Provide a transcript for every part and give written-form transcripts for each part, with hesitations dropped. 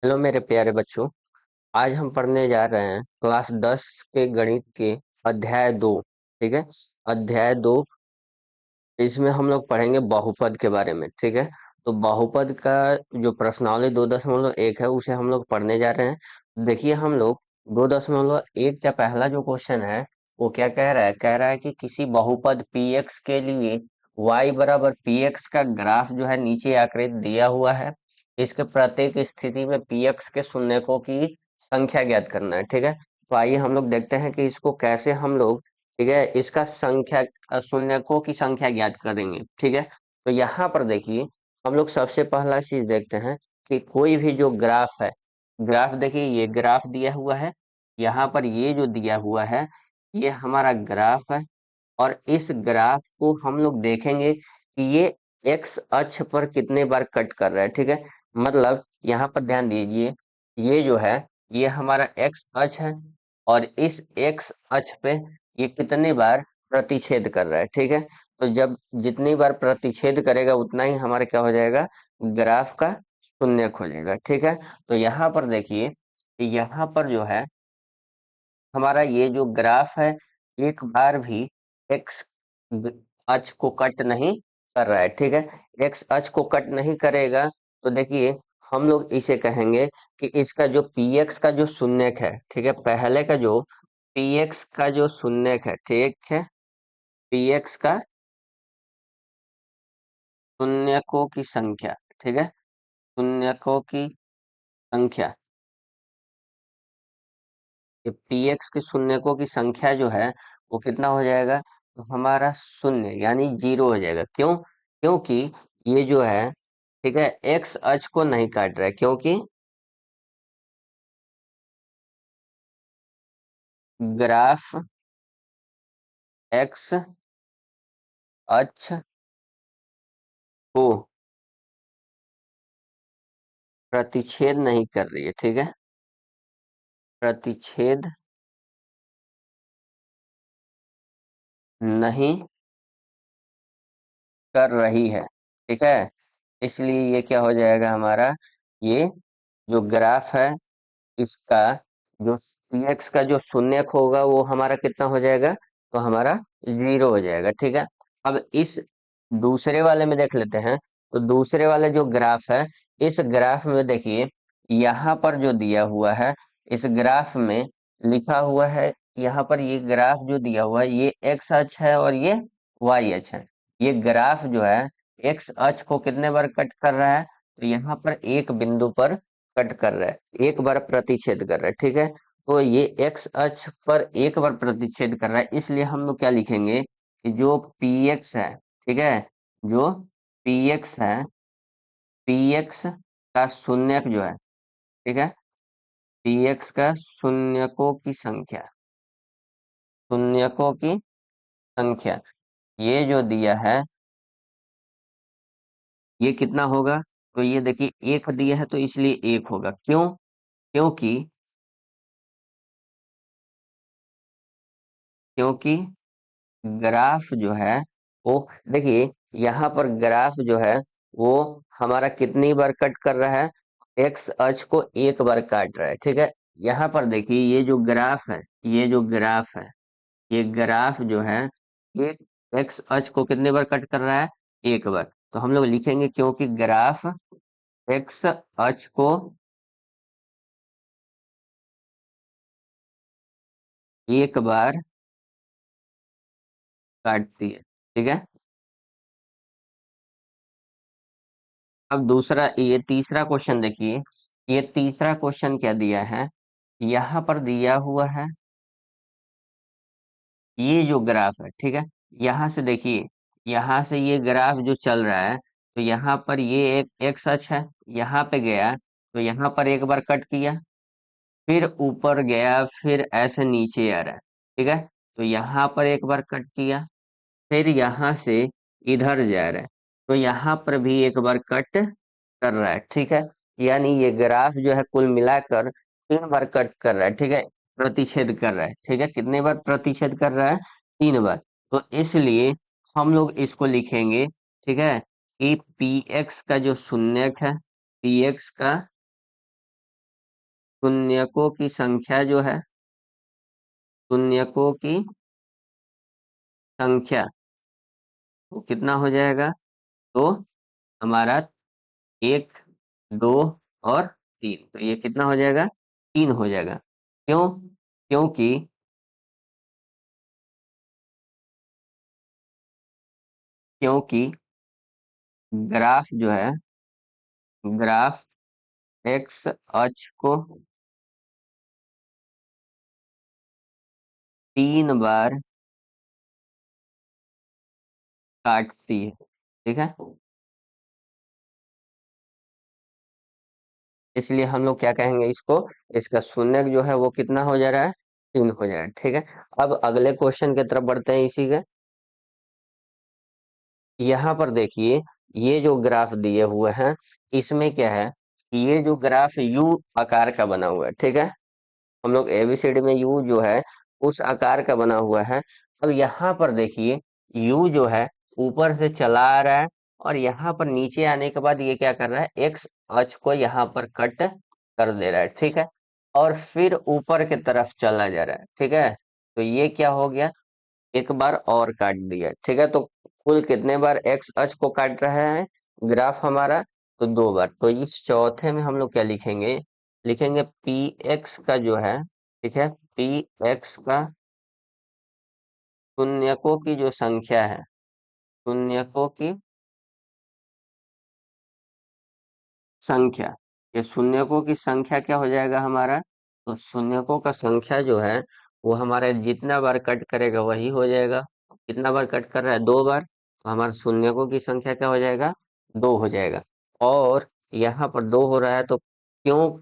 Hello मेरे प्यारे बच्चों। आज हम पढ़ने जा रहे हैं क्लास 10 के गणित के अध्याय 2। ठीक है। अध्याय 2। इसमें हम लोग पढ़ेंगे बहुपद के बारे में। ठीक है। तो बहुपद का जो प्रश्नावली 2.1 है उसे हम लोग पढ़ने जा रहे हैं। देखिए हम लोग 2.1 का पहला जो क्वेश्चन है वो क्या कह रहा है कि किसी बहुपद px के लिए y बराबर px का ग्राफ जो है नीचे आकृति दिया हुआ है। इसके प्रत्येक स्थिति में px के शून्यकों की संख्या ज्ञात करना है। ठीक है। तो आइए हम लोग देखते हैं कि इसको कैसे हम लोग, ठीक है, इसका संख्या शून्यकों की संख्या ज्ञात करेंगे। ठीक है। तो यहाँ पर देखिए हम लोग सबसे पहला चीज देखते हैं कि कोई भी जो ग्राफ है, ग्राफ देखिए ये ग्राफ दिया हुआ है। यहाँ पर ये जो दिया हुआ है ये हमारा ग्राफ है। और इस ग्राफ को हम लोग देखेंगे कि ये एक्स अक्ष पर कितने बार कट कर रहा है। ठीक है। मतलब यहाँ पर ध्यान दीजिए, ये जो है ये हमारा एक्स अक्ष है और इस एक्स अक्ष पे ये कितने बार प्रतिच्छेद कर रहा है। ठीक है। तो जब जितनी बार प्रतिच्छेद करेगा उतना ही हमारा क्या हो जाएगा, ग्राफ का शून्यक हो जाएगा। ठीक है। तो यहाँ पर देखिए, यहाँ पर जो है हमारा ये जो ग्राफ है एक बार भी एक्स अक्ष को कट नहीं कर रहा है। ठीक है। एक्स अक्ष को कट नहीं करेगा तो देखिए हम लोग इसे कहेंगे कि इसका जो px का जो शून्यक है, ठीक है, पहले का जो px का जो शून्यक है, ठीक है, px का शून्यकों की संख्या, ठीक है, शून्यकों की संख्या, ये px के शून्यकों की संख्या जो है वो कितना हो जाएगा, तो हमारा शून्य यानी जीरो हो जाएगा। क्यों? क्योंकि ये जो है, ठीक है, एक्स अक्ष को नहीं काट रहा है, क्योंकि ग्राफ एक्स अक्ष को प्रतिच्छेद नहीं कर रही है। ठीक है। प्रतिच्छेद नहीं कर रही है। ठीक है। इसलिए ये क्या हो जाएगा हमारा, ये जो ग्राफ है इसका जो px का जो शून्यक होगा वो हमारा कितना हो जाएगा, तो हमारा जीरो हो जाएगा। ठीक है। अब इस दूसरे वाले में देख लेते हैं। तो दूसरे वाले जो ग्राफ है, इस ग्राफ में देखिए यहाँ पर जो दिया हुआ है, इस ग्राफ में लिखा हुआ है, यहाँ पर ये ग्राफ जो दिया हुआ है ये एक्स अक्ष है और ये वाई अक्ष है। ये ग्राफ जो है एक्स अक्ष को कितने बार कट कर रहा है, तो यहाँ पर एक बिंदु पर कट कर रहा है, एक बार प्रतिच्छेद कर रहा है। ठीक है। तो ये एक्स अक्ष पर एक बार प्रतिच्छेद कर रहा है, इसलिए हम लोग क्या लिखेंगे कि जो px है, ठीक है, जो px है, px का शून्यक जो है, ठीक है, px का शून्यकों की संख्या, शून्यकों की संख्या ये जो दिया है ये कितना होगा, तो ये देखिए एक दिया है तो इसलिए एक होगा। क्यों? क्योंकि क्योंकि ग्राफ जो है वो, देखिए यहाँ पर ग्राफ जो है वो हमारा कितनी बार कट कर रहा है, एक्स अक्ष को एक बार काट रहा है। ठीक है। यहाँ पर देखिए ये जो ग्राफ है, ये जो ग्राफ है, ये ग्राफ जो है ये एक्स अक्ष को कितने बार कट कर रहा है, एक बार। तो हम लोग लिखेंगे क्योंकि ग्राफ एक्स अक्ष को एक बार काटती है। ठीक है। अब दूसरा, ये तीसरा क्वेश्चन देखिए, ये तीसरा क्वेश्चन क्या दिया है, यहाँ पर दिया हुआ है ये जो ग्राफ है, ठीक है, यहाँ से देखिए, यहाँ से ये ग्राफ जो चल रहा है तो यहाँ पर ये एक एक्स अक्ष है, यहाँ पे गया तो यहाँ पर एक बार कट किया, फिर ऊपर गया, फिर ऐसे नीचे आ रहा है। ठीक है। तो यहाँ पर एक बार कट किया, फिर यहाँ से इधर जा रहा है, तो यहाँ पर भी एक बार कट कर रहा है। ठीक है। यानी ये ग्राफ जो है कुल मिलाकर 3 बार कट कर रहा है। ठीक है। प्रतिच्छेद कर रहा है। ठीक है। कितने बार प्रतिच्छेद कर रहा है, 3 बार। तो इसलिए हम लोग इसको लिखेंगे, ठीक है, कि px का जो शून्यक है, px का शून्यकों की संख्या जो है, शून्यकों की संख्या वो कितना हो जाएगा? तो हमारा एक, दो और तीन, तो ये कितना हो जाएगा? तीन हो जाएगा। क्यों? क्योंकि क्योंकि ग्राफ जो है, ग्राफ एक्स अक्ष को तीन बार काटती है, ठीक है। इसलिए हम लोग क्या कहेंगे इसको, इसका शून्य जो है वो कितना हो जा रहा है? तीन हो जा रहा है, ठीक है। अब अगले क्वेश्चन की तरफ बढ़ते हैं इसी के। यहाँ पर देखिए, ये जो ग्राफ दिए हुए हैं, इसमें क्या है, ये जो ग्राफ यू आकार का बना हुआ है, ठीक है। हम लोग एबीसीडी में यू जो है उस आकार का बना हुआ है। अब यहाँ पर देखिए, यू जो है ऊपर से चला आ रहा है, और यहाँ पर नीचे आने के बाद ये क्या कर रहा है, एक्स अक्ष को यहाँ पर कट कर दे रहा है, ठीक है। और फिर ऊपर की तरफ चला जा रहा है, ठीक है। तो ये क्या हो गया, एक बार और काट दिया, ठीक है। तो कुल कितने बार एक्स अक्ष को काट रहा है ग्राफ हमारा? तो दो बार। तो इस चौथे में हम लोग क्या लिखेंगे, लिखेंगे पी एक्स का जो है, ठीक है, पी एक्स का शून्यकों की जो संख्या है, शून्यकों की संख्या, ये शून्यकों की संख्या क्या हो जाएगा हमारा? तो शून्यकों का संख्या जो है वो हमारे जितना बार कट करेगा वही हो जाएगा। कितना बार कट कर रहा है? दो बार, तो हमारा शून्यकों की संख्या क्या हो जाएगा? दो हो जाएगा। और यहाँ पर दो हो रहा है तो क्यों,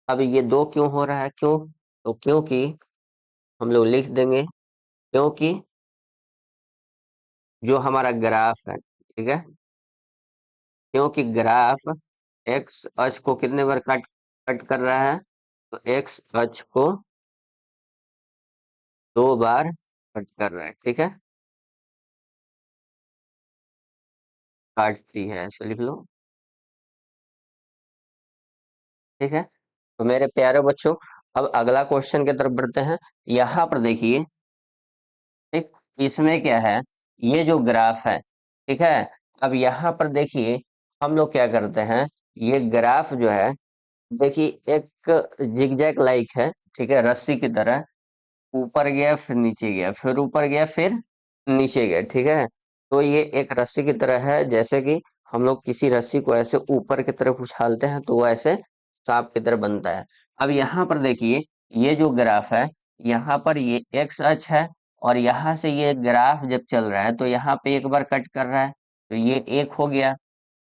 अब ये दो क्यों हो रहा है, क्यों? तो क्योंकि हम लोग लिख देंगे, क्योंकि जो हमारा ग्राफ है, ठीक है, क्योंकि ग्राफ एक्स अक्ष को कितने बार कट कट कर रहा है? तो एक्स अक्ष को दो बार कट कर रहा है, ठीक है, काटती है, ऐसे लिख लो, ठीक है। तो मेरे प्यारे बच्चों, अब अगला क्वेश्चन की तरफ बढ़ते हैं। यहाँ पर देखिए, ठीक, इसमें क्या है, ये जो ग्राफ है, ठीक है। अब यहाँ पर देखिए, हम लोग क्या करते हैं, ये ग्राफ जो है, देखिए एक जिगजैग लाइक है, ठीक है, रस्सी की तरह, ऊपर गया फिर नीचे गया, फिर ऊपर गया फिर नीचे गया, ठीक है। तो ये एक रस्सी की तरह है, जैसे कि हम लोग किसी रस्सी को ऐसे ऊपर की तरफ उछालते हैं तो वो ऐसे सांप की तरह बनता है। अब यहाँ पर देखिए, ये जो ग्राफ है, यहाँ पर ये एक्स अक्ष है, और यहाँ से ये ग्राफ जब चल रहा है तो यहाँ पे एक बार कट कर रहा है, तो ये एक हो गया।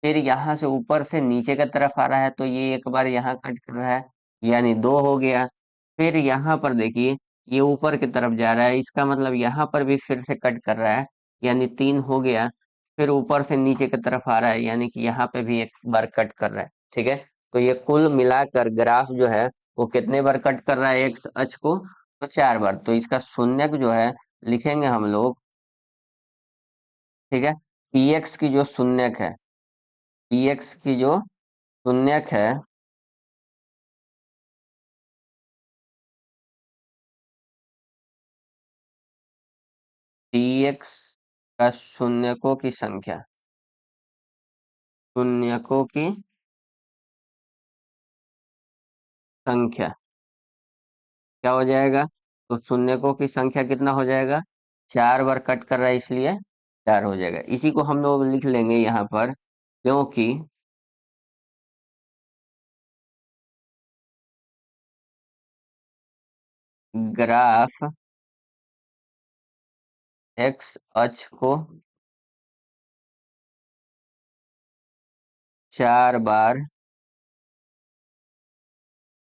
फिर यहाँ से ऊपर से नीचे की तरफ आ रहा है तो ये एक बार यहाँ कट कर रहा है, यानी दो हो गया। फिर यहाँ पर देखिए, ये ऊपर की तरफ जा रहा है, इसका मतलब यहाँ पर भी फिर से कट कर रहा है, यानी तीन हो गया। फिर ऊपर से नीचे की तरफ आ रहा है, यानी कि यहाँ पे भी एक बार कट कर रहा है, ठीक है। तो ये कुल मिलाकर ग्राफ जो है वो कितने बार कट कर रहा है एक्स अक्ष को? तो चार बार। तो इसका शून्यक जो है लिखेंगे हम लोग, ठीक है, पी एक्स की जो शून्यक है, पी एक्स की जो शून्यक है, px का शून्यकों की संख्या, शून्यकों की संख्या क्या हो जाएगा? तो शून्यकों की संख्या कितना हो जाएगा? चार बार कट कर रहा है इसलिए चार हो जाएगा। इसी को हम लोग लिख लेंगे यहाँ पर, क्योंकि ग्राफ एक्स अक्ष को चार बार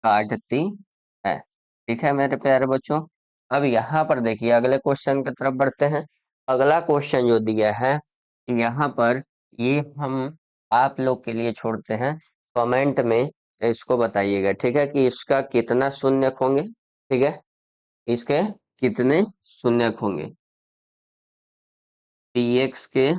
काटती है, ठीक है मेरे प्यारे बच्चों। अब यहाँ पर देखिए, अगले क्वेश्चन की तरफ बढ़ते हैं। अगला क्वेश्चन जो दिया है यहाँ पर, ये हम आप लोग के लिए छोड़ते हैं, कमेंट में इसको बताइएगा, ठीक है, कि इसका कितना शून्यक होंगे, ठीक है, इसके कितने शून्यक होंगे, px के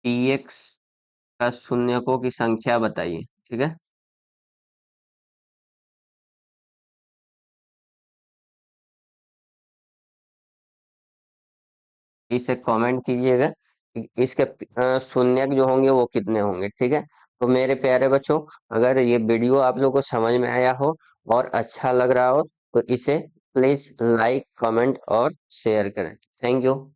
px का शून्यकों की संख्या बताइए। ठीक है, इसे कमेंट कीजिएगा कि इसके शून्यक जो होंगे वो कितने होंगे। ठीक है, तो मेरे प्यारे बच्चों, अगर ये वीडियो आप लोगों को समझ में आया हो और अच्छा लग रहा हो तो इसे प्लीज लाइक, कमेंट और शेयर करें। Thank you.